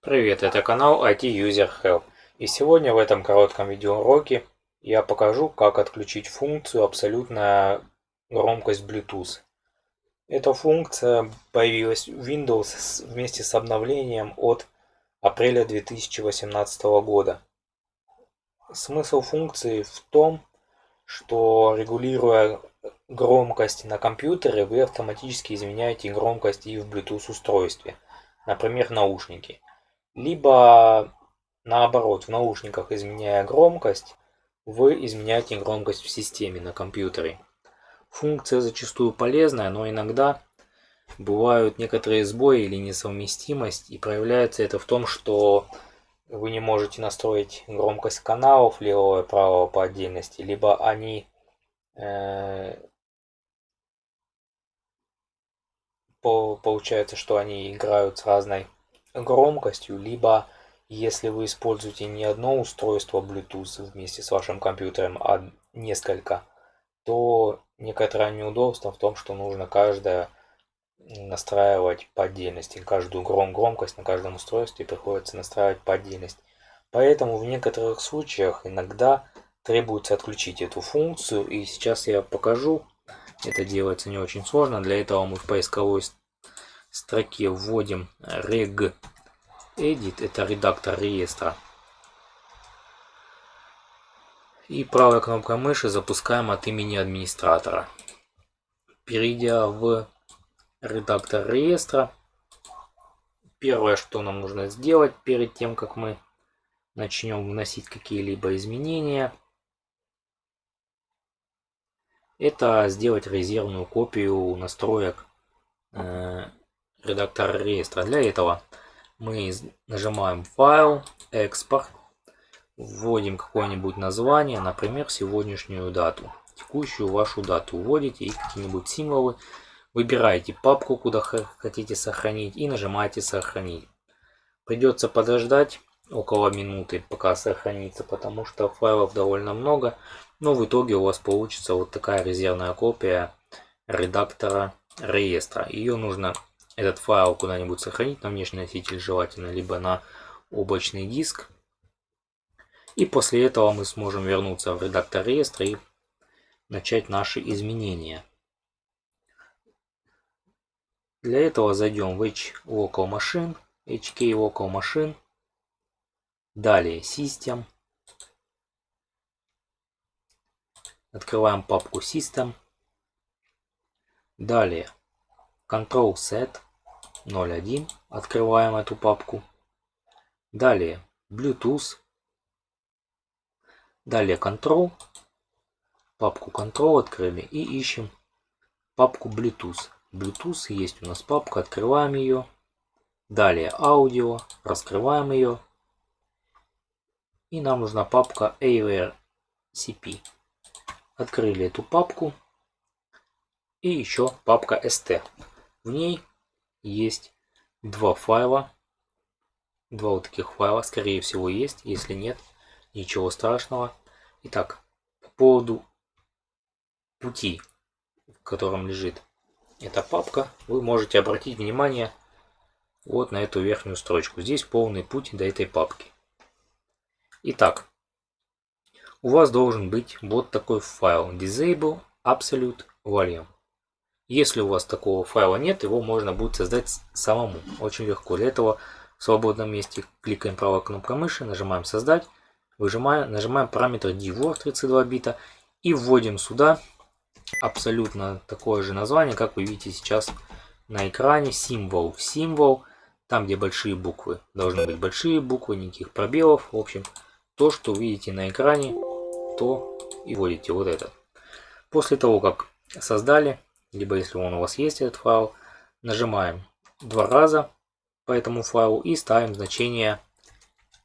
Привет, это канал IT User Help. И сегодня в этом коротком видеоуроке я покажу, как отключить функцию абсолютная громкость Bluetooth. Эта функция появилась в Windows вместе с обновлением от апреля 2018 года. Смысл функции в том, что регулируя громкость на компьютере, вы автоматически изменяете громкость и в Bluetooth устройстве, например, наушники. Либо наоборот, в наушниках, изменяя громкость, вы изменяете громкость в системе на компьютере. Функция зачастую полезная, но иногда бывают некоторые сбои или несовместимость, и проявляется это в том, что вы не можете настроить громкость каналов левого и правого по отдельности, либо они получается, что они играют с разной громкостью, либо если вы используете не одно устройство Bluetooth вместе с вашим компьютером, а несколько, то некоторое неудобство в том, что нужно каждое настраивать по отдельности. Каждую громкость на каждом устройстве приходится настраивать по отдельности. Поэтому в некоторых случаях иногда требуется отключить эту функцию. И сейчас я покажу. Это делается не очень сложно. Для этого мы в поисковой строке вводим regedit, это редактор реестра. И правой кнопкой мыши запускаем от имени администратора. Перейдя в редактор реестра, первое, что нам нужно сделать перед тем, как мы начнем вносить какие-либо изменения, это сделать резервную копию настроек редактора реестра. Для этого мы нажимаем «Файл», «Экспорт», вводим какое-нибудь название, например, сегодняшнюю дату, текущую вашу дату, вводите и какие-нибудь символы, выбираете папку, куда хотите сохранить, и нажимаете «Сохранить». Придется подождать около минуты, пока сохранится, потому что файлов довольно много, но в итоге у вас получится вот такая резервная копия редактора реестра. Ее нужно, этот файл, куда-нибудь сохранить, на внешний носитель желательно, либо на облачный диск. И после этого мы сможем вернуться в редактор реестра и начать наши изменения. Для этого зайдем в HK Local Machine, далее System, открываем папку System, далее Control Set 01, открываем эту папку, далее Bluetooth, далее Control, папку Control открыли и ищем папку Bluetooth. Bluetooth есть у нас папка, открываем ее, далее Audio, раскрываем ее, и нам нужна папка AirCP. Открыли эту папку и еще папка ST. В ней есть два файла, два вот таких файла, скорее всего есть, если нет, ничего страшного. Итак, по поводу пути, в котором лежит эта папка, вы можете обратить внимание вот на эту верхнюю строчку. Здесь полный путь до этой папки. Итак, у вас должен быть вот такой файл Disable Absolute Volume. Если у вас такого файла нет, его можно будет создать самому. Очень легко. Для этого в свободном месте кликаем правой кнопкой мыши, нажимаем «Создать», нажимаем параметр dword 32 бита и вводим сюда абсолютно такое же название, как вы видите сейчас на экране, Symbol. Там, где большие буквы, должны быть большие буквы, никаких пробелов. В общем, то, что видите на экране, то и вводите вот это. После того, как создали, либо если он у вас есть этот файл, нажимаем два раза по этому файлу и ставим значение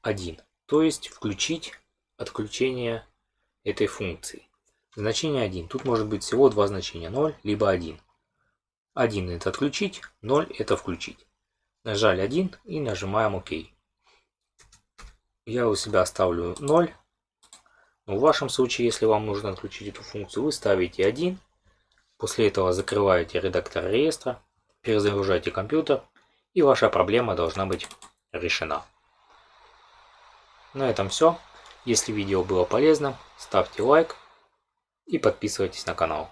1. То есть включить отключение этой функции. Значение 1. Тут может быть всего два значения, 0 либо 1. 1 это отключить, 0 это включить. Нажали 1 и нажимаем ОК. Я у себя ставлю 0. Но в вашем случае, если вам нужно отключить эту функцию, вы ставите 1. После этого закрываете редактор реестра, перезагружаете компьютер, и ваша проблема должна быть решена. На этом все. Если видео было полезным, ставьте лайк и подписывайтесь на канал.